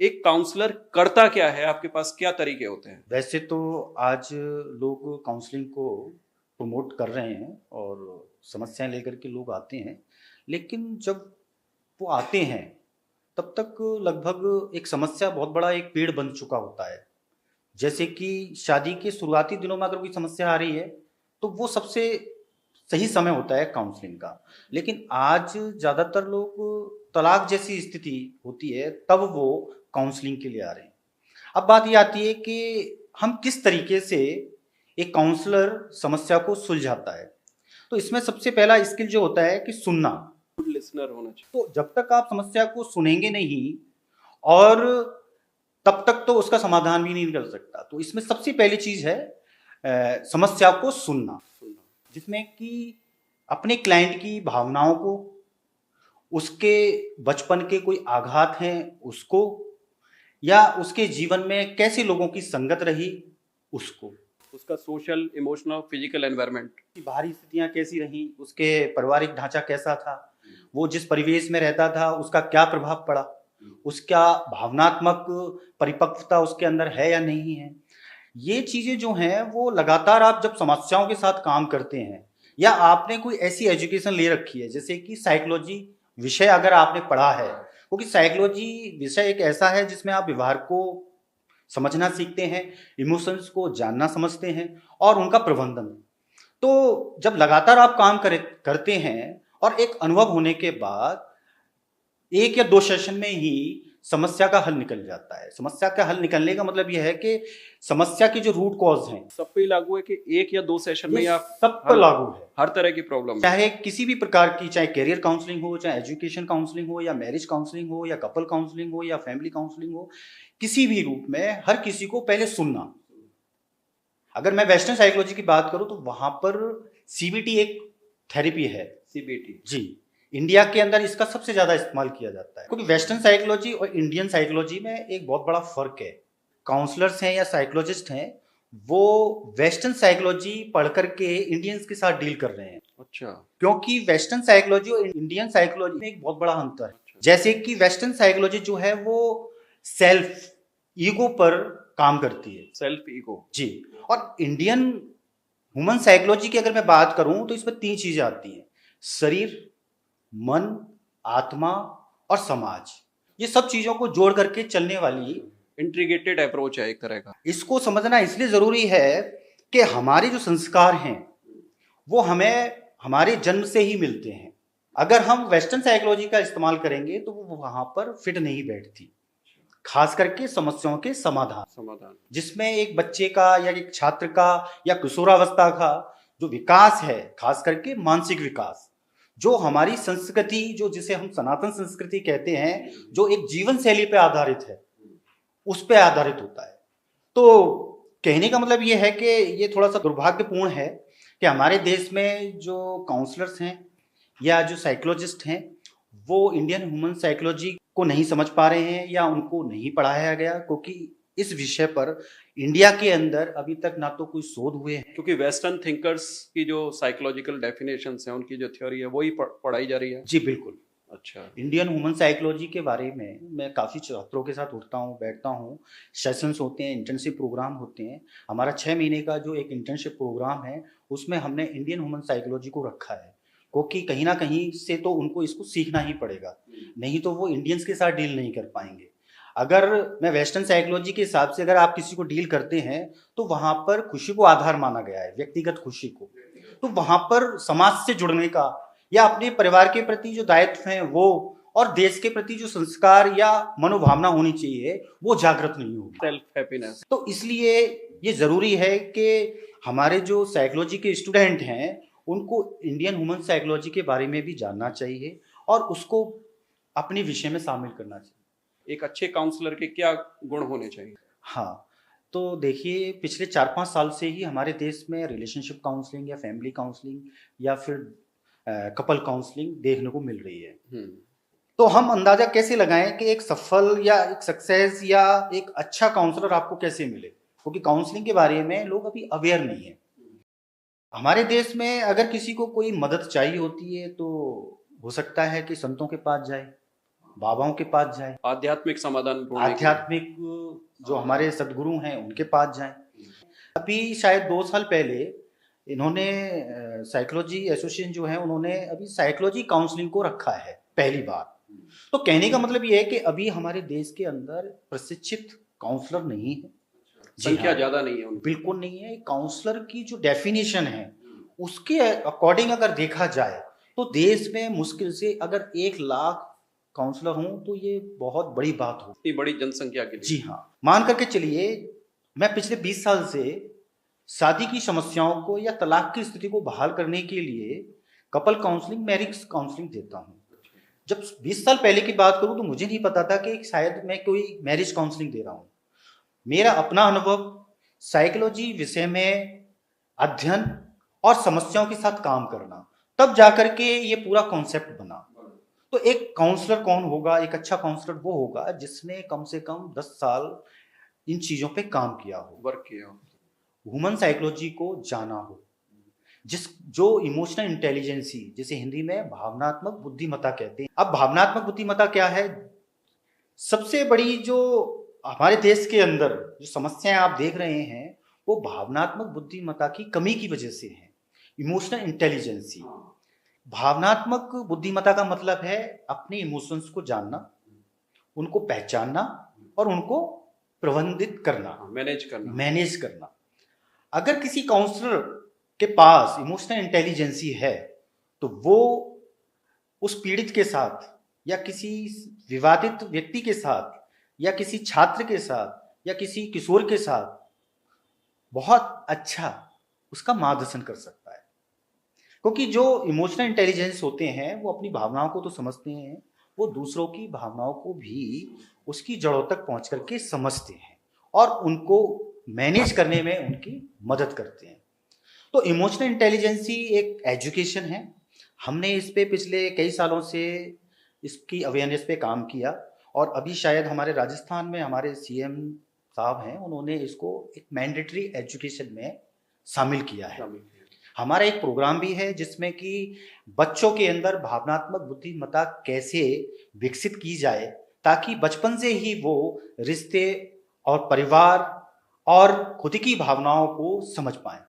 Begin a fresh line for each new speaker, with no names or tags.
एक काउंसलर करता क्या है, आपके पास क्या तरीके होते हैं?
वैसे तो आज लोग काउंसलिंग को प्रमोट कर रहे हैं और समस्याएं लेकर के लोग आते हैं, लेकिन जब वो आते हैं तब तक लगभग एक समस्या बहुत बड़ा एक पेड़ बन चुका होता है। जैसे कि शादी के शुरुआती दिनों में अगर कोई समस्या आ रही है तो वो सबसे सही समय होता है काउंसलिंग का। लेकिन आज ज़्यादातर लोग तलाक जैसी स्थिति होती है तब वो काउंसलिंग के लिए आ रहे हैं। अब बात ये आती है कि हम किस तरीके से एक काउंसलर समस्या को सुलझाता है। तो इसमें सबसे पहला स्किल जो होता है कि सुनना।
गुड लिसनर होना चाहिए।
तो जब तक आप समस्या को सुनेंगे नहीं और तब तक तो उसका समाधान भी नहीं निकल सकता। तो इसमें सबसे पहली चीज है समस्या को सुनना, जिसमें कि अपने क्लाइंट की भावनाओं को, उसके बचपन के कोई आघात हैं उसको, या उसके जीवन में कैसे लोगों की संगत रही उसको,
उसका सोशल, इमोशनल, फिजिकल एनवायरनमें
उसकी बाहरी स्थितियां कैसी रही, उसके पारिवारिक ढांचा कैसा था, वो जिस परिवेश में रहता था उसका क्या प्रभाव पड़ा, उसका भावनात्मक परिपक्वता उसके अंदर है या नहीं है। ये चीजें जो हैं वो लगातार आप जब समस्याओं के साथ काम करते हैं या आपने कोई ऐसी एजुकेशन ले रखी है जैसे कि साइकोलॉजी विषय अगर आपने पढ़ा है, क्योंकि साइकोलॉजी विषय एक ऐसा है जिसमें आप व्यवहार को समझना सीखते हैं, इमोशंस को जानना समझते हैं और उनका प्रबंधन। तो जब लगातार आप काम करते हैं और एक अनुभव होने के बाद एक या दो सेशन में ही समस्या का हल निकल जाता है। समस्या का हल निकलने का मतलब यह है कि समस्या की जो रूट कॉज हैं
सब पे लागू है कि एक या दो सेशन में आप
सब पर लागू है।
हर तरह की प्रॉब्लम,
चाहे किसी भी प्रकार की, चाहे करियर काउंसलिंग हो, चाहे एजुकेशन काउंसलिंग हो, या मैरिज काउंसलिंग हो, या कपल काउंसलिंग हो, या फैमिली काउंसलिंग हो, किसी भी रूप में हर किसी को पहले सुनना। अगर मैं वेस्टर्न साइकोलॉजी की बात करूं तो वहां पर सीबीटी एक थेरेपी है।
सीबीटी
जी, इंडिया के अंदर इसका सबसे ज्यादा इस्तेमाल किया जाता है, क्योंकि वेस्टर्न साइकोलॉजी और इंडियन साइकोलॉजी में एक बहुत बड़ा फर्क है। काउंसलर्स हैं या साइकोलॉजिस्ट हैं, वो वेस्टर्न साइकोलॉजी पढ़ करके इंडियंस के साथ डील कर रहे हैं।
अच्छा,
क्योंकि वेस्टर्न साइकोलॉजी और इंडियन साइकोलॉजी में एक बहुत बड़ा अंतर है।
अच्छा।
जैसे कि वेस्टर्न साइकोलॉजी जो है वो सेल्फ ईगो पर काम करती है,
सेल्फ ईगो
जी। और इंडियन ह्यूमन साइकोलॉजी की अगर मैं बात करूं तो इसमें तीन चीजें आती हैं: शरीर, मन, आत्मा और समाज। ये सब चीजों को जोड़ करके चलने वाली
इंटीग्रेटेड अप्रोच है एक तरह का।
इसको समझना इसलिए जरूरी है कि हमारे जो संस्कार हैं वो हमें हमारे जन्म से ही मिलते हैं। अगर हम वेस्टर्न साइकोलॉजी का इस्तेमाल करेंगे तो वो वहां पर फिट नहीं बैठती, खास करके समस्याओं के समाधान, जिसमें एक बच्चे का या एक छात्र का या किशोरावस्था का जो विकास है, खास करके मानसिक विकास, जो हमारी संस्कृति, जो जिसे हम सनातन संस्कृति कहते हैं, जो एक जीवन शैली पे आधारित है, उस पे आधारित होता है। तो कहने का मतलब ये है कि ये थोड़ा सा दुर्भाग्यपूर्ण है कि हमारे देश में जो काउंसलर्स हैं या जो साइकोलॉजिस्ट हैं वो इंडियन ह्यूमन साइकोलॉजी को नहीं समझ पा रहे हैं या उनको नहीं पढ़ाया गया, क्योंकि इस विषय पर इंडिया के अंदर अभी तक ना तो कोई शोध हुए हैं।
क्योंकि वेस्टर्न थिंकर्स की जो साइकोलॉजिकल डेफिनेशंस हैं, उनकी जो थ्योरी है वही पढ़ाई जा रही है।
जी बिल्कुल।
अच्छा,
इंडियन ह्यूमन साइकोलॉजी के बारे में मैं काफ़ी छात्रों के साथ उठता हूँ, बैठता हूँ, सेशंस होते हैं, इंटर्नशिप प्रोग्राम होते हैं। हमारा 6 महीने का जो एक इंटर्नशिप प्रोग्राम है उसमें हमने इंडियन ह्यूमन साइकोलॉजी को रखा है, क्योंकि कहीं ना कहीं से तो उनको इसको सीखना ही पड़ेगा, नहीं तो वो इंडियंस के साथ डील नहीं कर पाएंगे। अगर मैं वेस्टर्न साइकोलॉजी के हिसाब से अगर आप किसी को डील करते हैं तो वहां पर खुशी को आधार माना गया है, व्यक्तिगत खुशी को। तो वहां पर समाज से जुड़ने का या अपने परिवार के प्रति जो दायित्व हैं वो, और देश के प्रति जो संस्कार या मनोभावना होनी चाहिए वो जागृत नहीं होगी,
सेल्फ हैप्पीनेस।
तो इसलिए ये जरूरी है कि हमारे जो साइकोलॉजी के स्टूडेंट हैं उनको इंडियन ह्यूमन साइकोलॉजी के बारे में भी जानना चाहिए और उसको अपने विषय में शामिल करना चाहिए।
एक अच्छे काउंसलर के क्या गुण होने चाहिए?
हाँ, तो देखिए पिछले 4-5 साल से ही हमारे देश में रिलेशनशिप काउंसलिंग या फैमिली काउंसलिंग या फिर कपल काउंसलिंग देखने को मिल रही है। तो हम अंदाजा कैसे लगाएं कि एक सफल या एक सक्सेस या एक अच्छा काउंसलर आपको कैसे मिले, क्योंकि काउंसलिंग के बारे में लोग अभी अवेयर नहीं है। हमारे देश में अगर किसी को कोई मदद चाहिए होती है तो हो सकता है कि संतों के पास जाए, बाबाओं के पास जाएं,
आध्यात्मिक समाधान ढूंढने के लिए।
आध्यात्मिक जो हमारे सदगुरु हैं उनके पास जाएं। अभी शायद 2 साल पहले इन्होंने साइकोलॉजी एसोसिएशन जो है उन्होंने अभी साइकोलॉजी काउंसलिंग को रखा है पहली बार। तो कहने का मतलब ये है कि अभी हमारे देश के अंदर प्रशिक्षित काउंसलर नहीं है,
संख्या ज्यादा नहीं है उनकी।
बिल्कुल नहीं है। काउंसलर की जो डेफिनेशन है उसके अकॉर्डिंग अगर देखा जाए तो देश में मुश्किल से अगर 1 लाख काउंसलर हों तो ये बहुत बड़ी बात हो,
इतनी बड़ी जनसंख्या के लिए।
जी हाँ। मान करके चलिए मैं पिछले 20 साल से शादी की समस्याओं को या तलाक की स्थिति को बहाल करने के लिए कपल काउंसलिंग, मैरिज काउंसलिंग देता हूँ। जब 20 साल पहले की बात करूँ तो मुझे नहीं पता था कि शायद मैं कोई मैरिज काउंसलिंग दे रहा हूँ। मेरा अपना अनुभव साइकोलॉजी विषय में अध्ययन और समस्याओं के साथ काम करना, तब जाकर के ये पूरा कॉन्सेप्ट बना। तो एक काउंसलर कौन होगा? एक अच्छा काउंसलर वो होगा जिसने कम से कम 10 साल इन चीजों पे काम किया हो,
वर्क किया हो,
ह्यूमन साइकोलॉजी को जाना हो, जो इमोशनल इंटेलिजेंसी जिसे हिंदी में भावनात्मक बुद्धिमत्ता कहते हैं। अब भावनात्मक बुद्धिमत्ता क्या है? सबसे बड़ी जो हमारे देश के अंदर जो समस्याएं आप देख रहे हैं वो भावनात्मक बुद्धिमत्ता की कमी की वजह से है। इमोशनल इंटेलिजेंसी, भावनात्मक बुद्धिमत्ता का मतलब है अपने इमोशंस को जानना, उनको पहचानना और उनको प्रबंधित करना, मैनेज करना। अगर किसी काउंसलर के पास इमोशनल इंटेलिजेंसी है तो वो उस पीड़ित के साथ या किसी विवादित व्यक्ति के साथ या किसी छात्र के साथ या किसी किशोर के साथ बहुत अच्छा उसका मार्गदर्शन कर सकता है। क्योंकि जो इमोशनल इंटेलिजेंस होते हैं वो अपनी भावनाओं को तो समझते हैं, वो दूसरों की भावनाओं को भी उसकी जड़ों तक पहुंच करके समझते हैं और उनको मैनेज करने में उनकी मदद करते हैं। तो इमोशनल इंटेलिजेंसी एक एजुकेशन है। हमने इस पे पिछले कई सालों से इसकी अवेयरनेस पे काम किया और अभी शायद हमारे राजस्थान में हमारे सीएम साहब हैं, उन्होंने इसको एक मैंडेटरी एजुकेशन में शामिल किया है। हमारा एक प्रोग्राम भी है जिसमें कि बच्चों के अंदर भावनात्मक बुद्धिमत्ता कैसे विकसित की जाए ताकि बचपन से ही वो रिश्ते और परिवार और खुद की भावनाओं को समझ पाएं।